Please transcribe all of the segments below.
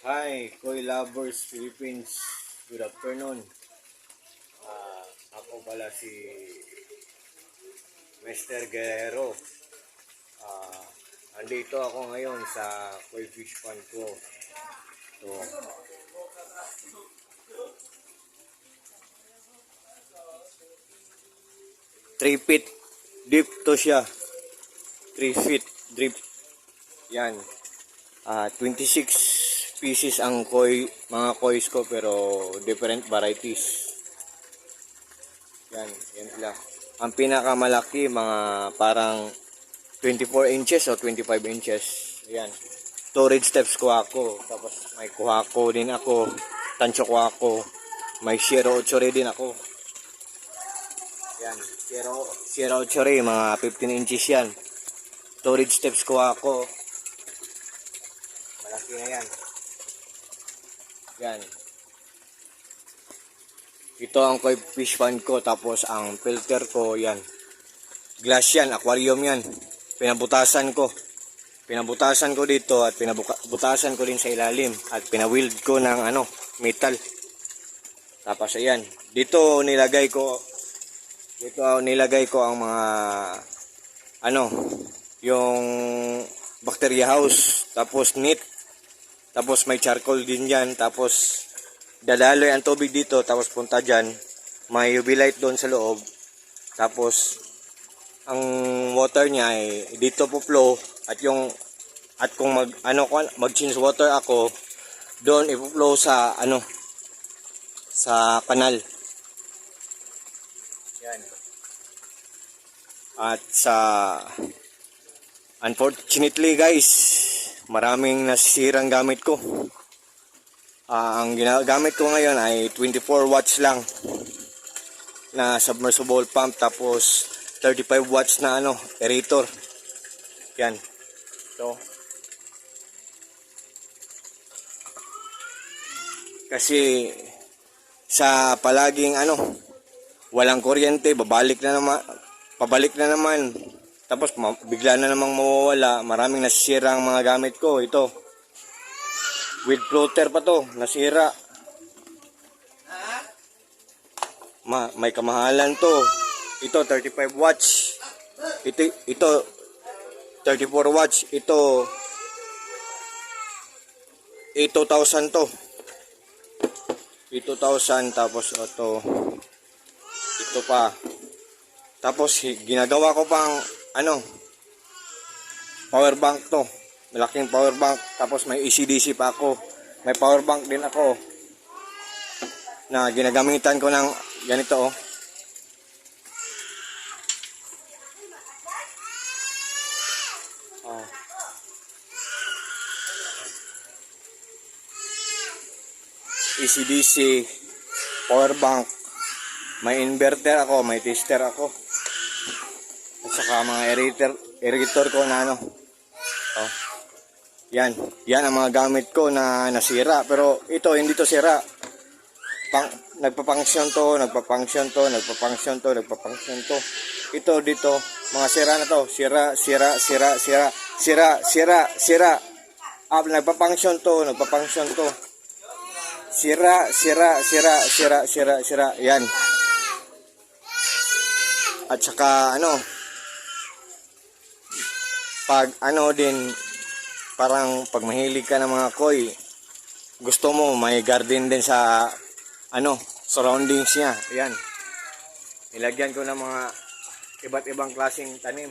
Hi, Koi Lovers Philippines. Good afternoon. Ako pala si Mr. Guerrero. Ah, Andito ako ngayon sa Koi Fish Pond ko. So, 3 feet deep to siya. 3 feet deep. Yan. 26 pieces ang mga kois ko pero different varieties. Yan sila. Ang pinakamalaki mga parang 24 inches o 25 inches. Yan. Storage steps ko ako. Tapos may kuhako din ako. Tansyo ko ako. May Shiro Ochore din ako. Yan. Shiro Ochore. Mga 15 inches yan. Storage steps ko ako. Malaki na yan. Yan. Ito ang koi fish pond ko. Tapos ang filter ko. Yan. Glass yan. Aquarium yan. Pinabutasan ko dito at pinabutasan ko din sa ilalim at pinawild ko ng metal. Tapos ayan, dito nilagay ko ang mga yung bacteria house, tapos net, tapos may charcoal din diyan, tapos dadaloy ang tubig dito, tapos punta diyan, may UV light doon sa loob. Tapos ang water niya ay dito po flow at kung mag change water ako doon i-flow sa sa kanal. Yan. At unfortunately guys, maraming nasisirang gamit ko. Ang ginagamit ko ngayon ay 24 watts lang na submersible pump, tapos 35 watts na aerator. Yan. So, kasi sa palaging walang kuryente, pabalik na naman. Tapos bigla na namang mawawala. Maraming nasisira ang mga gamit ko. Ito. With floater pa to, nasira. May kamahalan to. Ito 35 watts. Ito 34 watts. Ito 8,000 to. 8,000, tapos ito pa. Tapos ginagawa ko pang power bank to. Malaking power bank. Tapos may AC/DC pa ako. May power bank din ako na ginagamitan ko ng ganito. AC/DC, power bank, may inverter ako, may tester ako, at saka mga aerator ko na yan ang mga gamit ko na nasira, pero ito hindi to sira. Nagpa-function to. Ito dito, mga sira na to, sira. Nagpa-function to. Sira. Yan. At saka pag din, parang pag mahilig ka ng mga koi, gusto mo may garden din sa surroundings niya. Yan. Nilagyan ko ng mga iba't ibang klaseng tanim.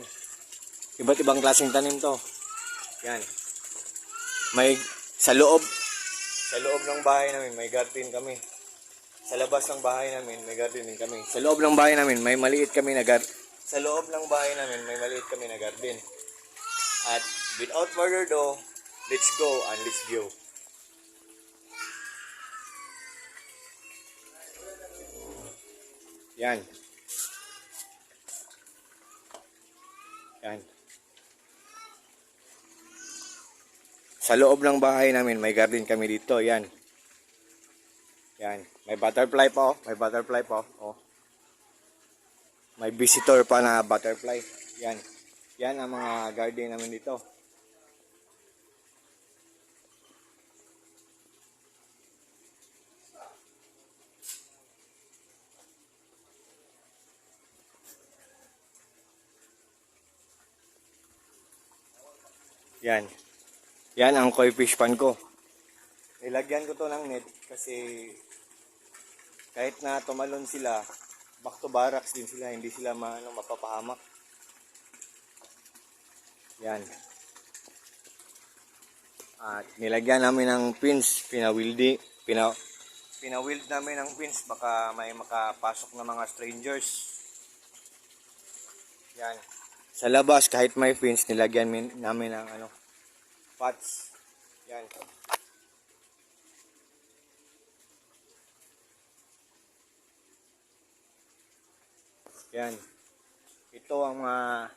To. Yan. May sa loob ng bahay namin may garden kami. Sa labas ng bahay namin may garden din kami. Sa loob ng bahay namin may maliit kami na garden. At without further ado, let's go. Yan. Sa loob ng bahay namin may garden kami dito. Yan. May butterfly pa. May visitor pa na butterfly. Yan ang mga garden namin dito. Yan. Yan ang koi fish pan ko. Nilagyan ko to ng net kasi kahit na tumalon sila, back to barracks din sila, hindi sila mapapahamak. Yan. At nilagyan namin ng pins, pinawild namin ng pins, baka may makapasok na mga strangers. Yan. Sa labas, kahit may pins, nilagyan namin ng pots. Yan. Yan. Ito ang mga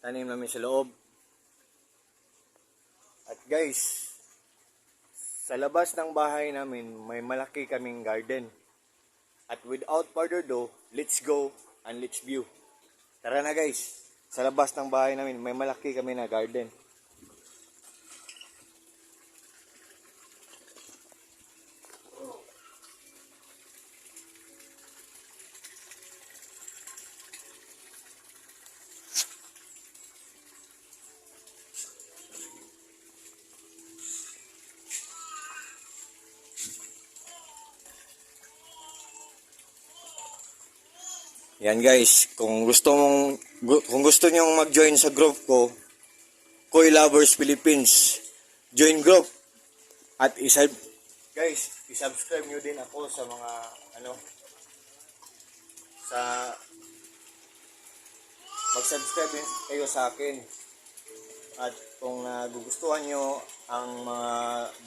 tanim namin sa loob. At guys, sa labas ng bahay namin, may malaki kaming garden. At without further ado, let's go and let's view. Tara na guys, sa labas ng bahay namin, may malaki kami na garden. Yan guys, kung gusto niyo mag-join sa group ko, Koi Lovers Philippines, join group. At i-subscribe niyo din ako sa mga mag-subscribe din kayo sa akin. At kung nagugustuhan niyo ang mga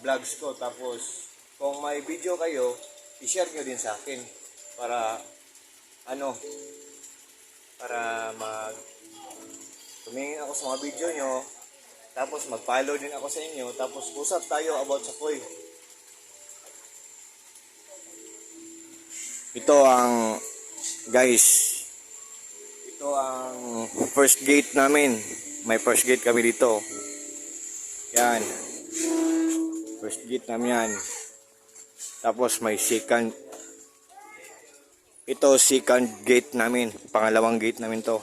vlogs ko, tapos kung may video kayo, i-share niyo din sa akin para tumingin ako sa mga video nyo, tapos mag-follow din ako sa inyo, tapos usap tayo about sa koi. Ito ang first gate namin. May first gate kami dito. Yan. First gate namin yan. Tapos may second gate namin. Pangalawang gate namin to.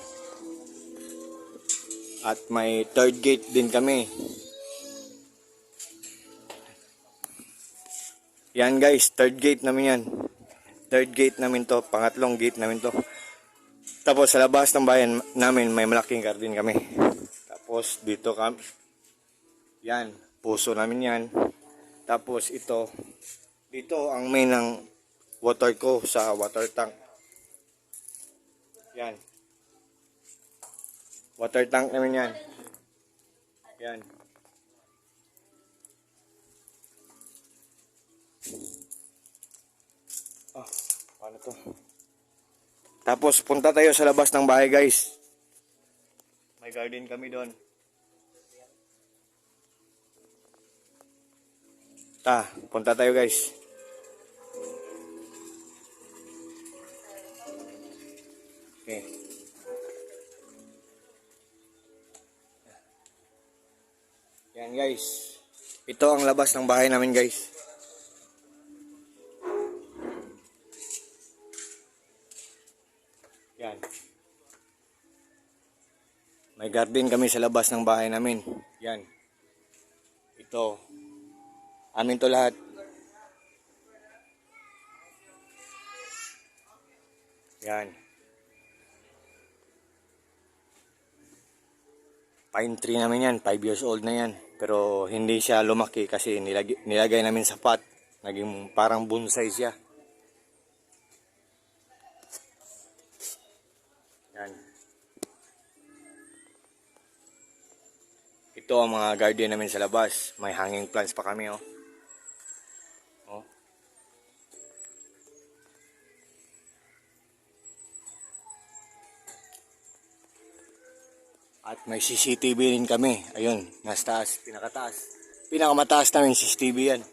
At may third gate din kami. Yan guys, third gate namin yan. Third gate namin to. Pangatlong gate namin to. Tapos sa labas ng bayan namin, may malaking garden kami. Tapos dito kami. Yan, puso namin yan. Tapos dito ang main ng water ko sa water tank. Yan. Water tank namin yan. Yan. Paano to? Tapos punta tayo sa labas ng bahay guys. May garden kami doon. Punta tayo guys. Okay. Yan guys. Ito ang labas ng bahay namin guys. Yan. May garden kami sa labas ng bahay namin. Yan. Ito. Amin to lahat. Yan. Pine tree namin yan. 5 years old na yan. Pero hindi siya lumaki kasi nilagay namin sa pot. Naging parang bonsai siya. Yan. Ito ang mga garden namin sa labas. May hanging plants pa kami oh. At may CCTV rin kami. Ayun, nasa taas, pinakataas. Pinakamataas namin CCTV yan.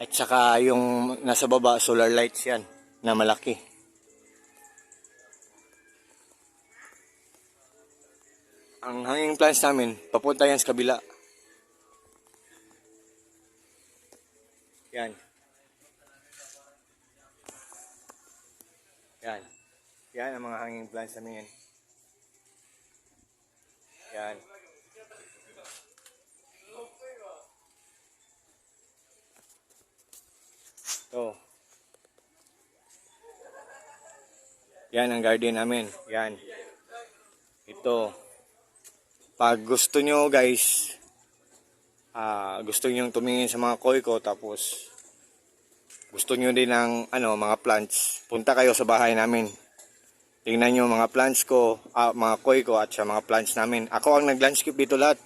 At saka yung nasa baba, solar lights yan, na malaki. Ang hanging plants namin, papunta yan sa kabila. Yan. Yan. Yan ang mga hanging plants namin yan. Yan ang garden namin. Yan. Ito. Pag gusto nyo guys, gusto nyo tumingin sa mga koi ko, tapos gusto nyo din ng mga plants, punta kayo sa bahay namin. Tingnan nyo mga plants ko, mga koi ko at sa mga plants namin. Ako ang nag-landscape dito lahat.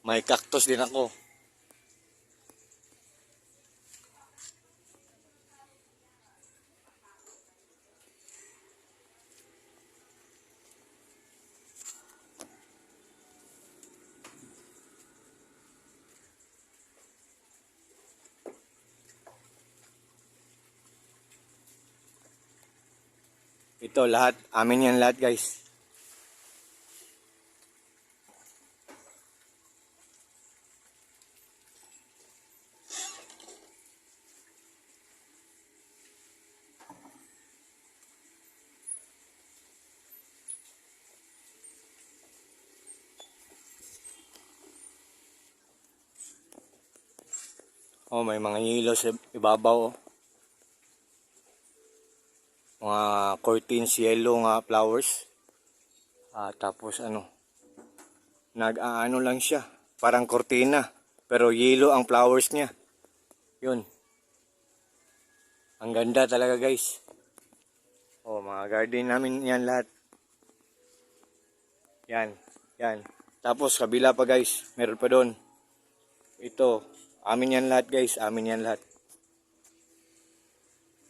May cactus din ako. Ito lahat, amin yan lahat guys. Oh, may mga yelo sa ibabaw. Mga curtains, yellow nga flowers. Tapos nag-aano lang siya, parang kortina, pero yellow ang flowers niya. Yun. Ang ganda talaga guys. Oh, mga garden namin yan lahat. Yan, yan. Tapos kabila pa guys, meron pa doon. Ito, amin yan lahat guys, amin yan lahat.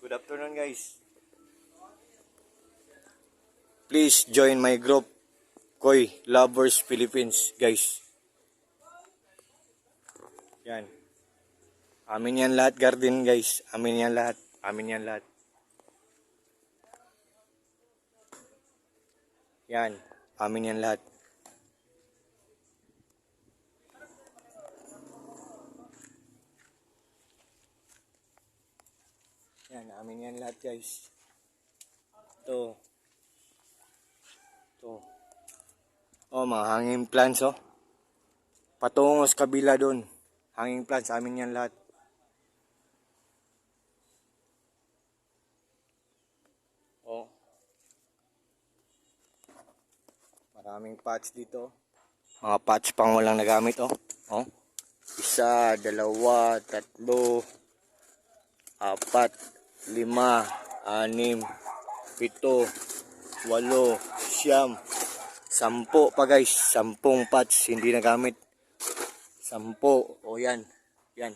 Good afternoon guys. Please join my group, Koi Lovers Philippines guys. Yan. Amin yan lahat garden guys, amin yan lahat, amin yan lahat. Yan, amin yan lahat. Yan, amin yan lahat guys. Ito. Ito. Oh, mga hanging plants oh. Patungo sa kabila doon. Hanging plants, amin yan lahat. Oh. Maraming pots dito. Mga pots pang walang nagamit oh. Oh. 1, 2, 3, 4, 5, 6, 7, 8, 8, 9, 10 pa guys. 10 pots hindi nagamit. 10. O yan. Yan.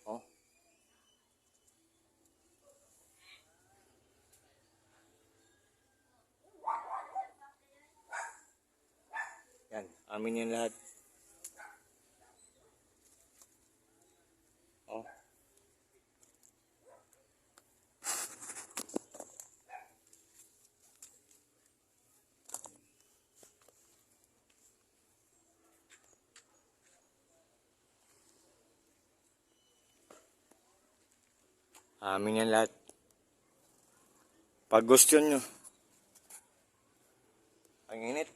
O. Yan. Amin yan lahat. O. Amin yan lahat. Pag gusto nyo. Ang init.